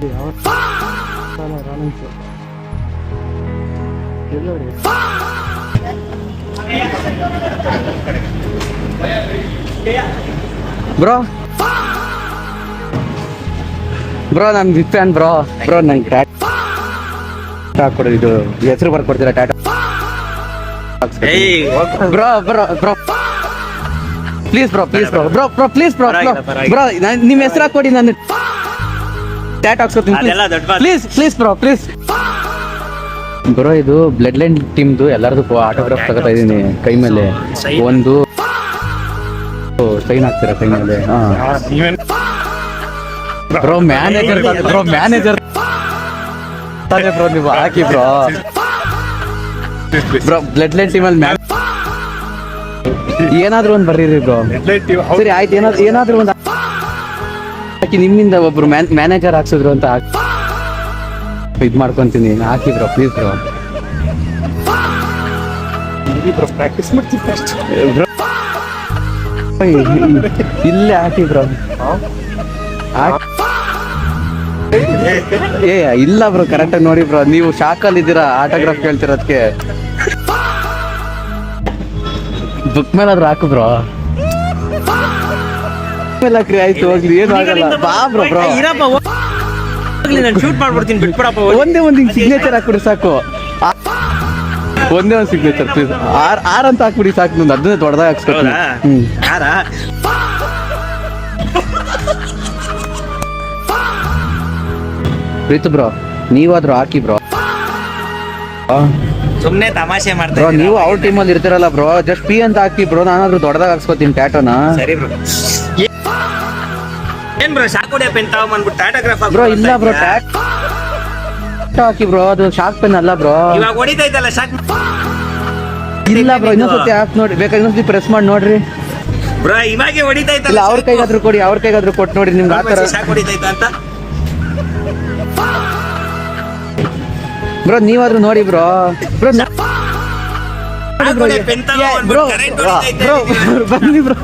ಯಾವ ರಾಣಿಂಗ್ಸ್ ಎಲ್ಲೋಡಿ bro bro ನಾನು big fan bro ನಂಗೆ ಟ್ಯಾಟೂ ಹಾಕ್ಕೊಡೋದು ಇದು ಹೆಸರು ಬರ್ಕೊಡ್ತೀರಾ ಟ್ಯಾಟೂ ಬ್ರೋ ಪ್ಲೀಸ್ ಬ್ರೋ ನಿಮ್ಮ ಹೆಸರು ಹಾಕೊಡಿ ನಾನು ಟ್ಯಾಟೂ ಹಾಕ್ಸ್ಕೊತೀನಿ ಪ್ಲೀಸ್ ಬ್ರೋ ಇದು ಬ್ಲಡ್ ಲೈನ್ ಟೀಮ್ದು ಎಲ್ಲರದು ಆಟೋಗ್ರಾಫ್ ತಗೋತಾ ಇದೀನಿ ಕೈ ಮೇಲೆ ಒಂದು ಸೈನ್ ಹಾಕ್ತೀರಾ ಕೈ ಮೇಲೆ ಬ್ರೋ ಮ್ಯಾನೇಜರ್ ಬ್ರೋ ನೀವು ಹಾಕಿ ಬ್ರೋ ಬ್ಲಡ್ ಲೈನ್ ಟೀಮಲ್ಲಿ ಏನಾದ್ರು ಒಂದು ಬರ್ರೀರಿ ಬ್ರೋ ಸರಿ ಆಯ್ತು ಏನಾದ್ರು ಒಂದು ಹಾಕಿ ನಿಮ್ಮಿಂದ ಒಬ್ರು ಮ್ಯಾನೇಜರ್ ಹಾಕ್ಸಿದ್ರು ಅಂತ ಇದ್ ಮಾಡ್ಕೊಂತೀನಿ ಹಾಕಿ ಬ್ರೋ ಪ್ಲೀಸ್ ಬ್ರೋ ಪ್ರಾಕ್ಟೀಸ್ ಮಾಡ್ತೀನಿ ಬ್ರೋ ಇಲ್ಲೇ ಹಾಕಿ ಬ್ರೋ ಇಲ್ಲ ಬ್ರೋ ಕರೆಕ್ಟಾಗಿ ನೋಡಿ ಬ್ರೋ ನೀವು ಶಾಕಲ್ಲಿ ಇದ್ದೀರಾ ಆಟೋಗ್ರಾಫ್ ಕೇಳ್ತಿರೋದಕ್ಕೆ ಬುಕ್ ಮೇಲಾದ್ರೂ ಹಾಕು ಬ್ರೋ ಆಯ್ತು ಹೋಗ್ಲಿ ಏನು ಆಗಲ್ಲ ಬಾ ಬ್ರೋ ಶೂಟ್ ಮಾಡ್ಬಿಡ್ತೀನಿ ಬಿಟ್ಬಿಡಪ್ಪ ಒಂದೇ ಒಂದು ಸಿಗ್ನೇಚರ್ ಹಾಕ್ಬಿಡಿ ಸಾಕು ಒಂದೇ ಒಂದು ಸಿಗ್ನೇಚರ್ ಪ್ಲೀಸ್ ಆರ್ ಅಂತ ಹಾಕ್ಬಿಡಿ ಸಾಕು ನಂದು ಅದನ್ನೇ ದೊಡ್ಡದಾಗ ಹಾಕ್ಸ್ಕೊತೀನಿ ಪ್ರೀತು ಬ್ರೋ ನೀವಾದ್ರೂ ಹಾಕಿ ಬ್ರೋ ಸುಮ್ನೆ ತಮಾಷೆ ಮಾಡ್ತಾ ಬ್ರೋ ನೀವು ಅವ್ರ ಟೀಮಲ್ಲಿ ಇರ್ತಿರಲ್ಲ ಬ್ರೋ ಜಸ್ಟ್ ಪಿ ಅಂತ ಹಾಕಿ ಬ್ರೋ ನಾನಾದ್ರೂ ದೊಡ್ಡದಾಗ ಹಾಕ್ಸ್ಕೊತೀನಿ ಟ್ಯಾಟೋನ ಸರಿ ಬ್ರೋ ಏನ್ ಬ್ರೋ ಶಾಕೋಡಿಯ ಪೆನ್ ತಗೊಂಡ್ಬಿಟ್ಟು ಆಟೋಗ್ರಾಫ್ ಬ್ರೋ ಇಲ್ಲ ಬ್ರೋ ಟ್ಯಾಟೋ ಹಾಕಿ ಬ್ರೋ ಅದು ಶಾಕ್ ಪೆನ್ ಅಲ್ಲ ಬ್ರೋ ಇವಾಗ ಹೊಡಿತಾ ಇದ್ದಲ್ಲ ಶಾಕ್ ಇಲ್ಲ ಬ್ರೋ ಇನ್ನೊಂದ್ಸತಿ ಹಾಕಿ ನೋಡಿ ಬೇಕಾದ್ರೆ ಇನ್ನೊಂದ್ಸತಿ ಪ್ರೆಸ್ ಮಾಡಿ ನೋಡ್ರಿ ಬ್ರೋ ಇವಾಗೆ ಹೊಡಿತಾ ಇಲ್ಲ ಅವ್ರ ಕೈಗಾದ್ರೂ ಕೊಡಿ ಕೊಟ್ಟು ನೋಡಿ ನಿಮ್ಗೆ ಆತರ ಶಾಕ್ ಹೊಡಿತಾ ಇದ್ದ ಅಂತ ಬ್ರೋ ನೀವಾದ್ರೂ ನೋಡಿ ಬ್ರೋ ಪೆನ್ ತಗೊಂಡ್ಬಿಟ್ಟು ಕರೆಂಟ್ ಹೊಡಿತಾ ಇದ್ದೆ ಬನ್ನಿ ಬ್ರೋ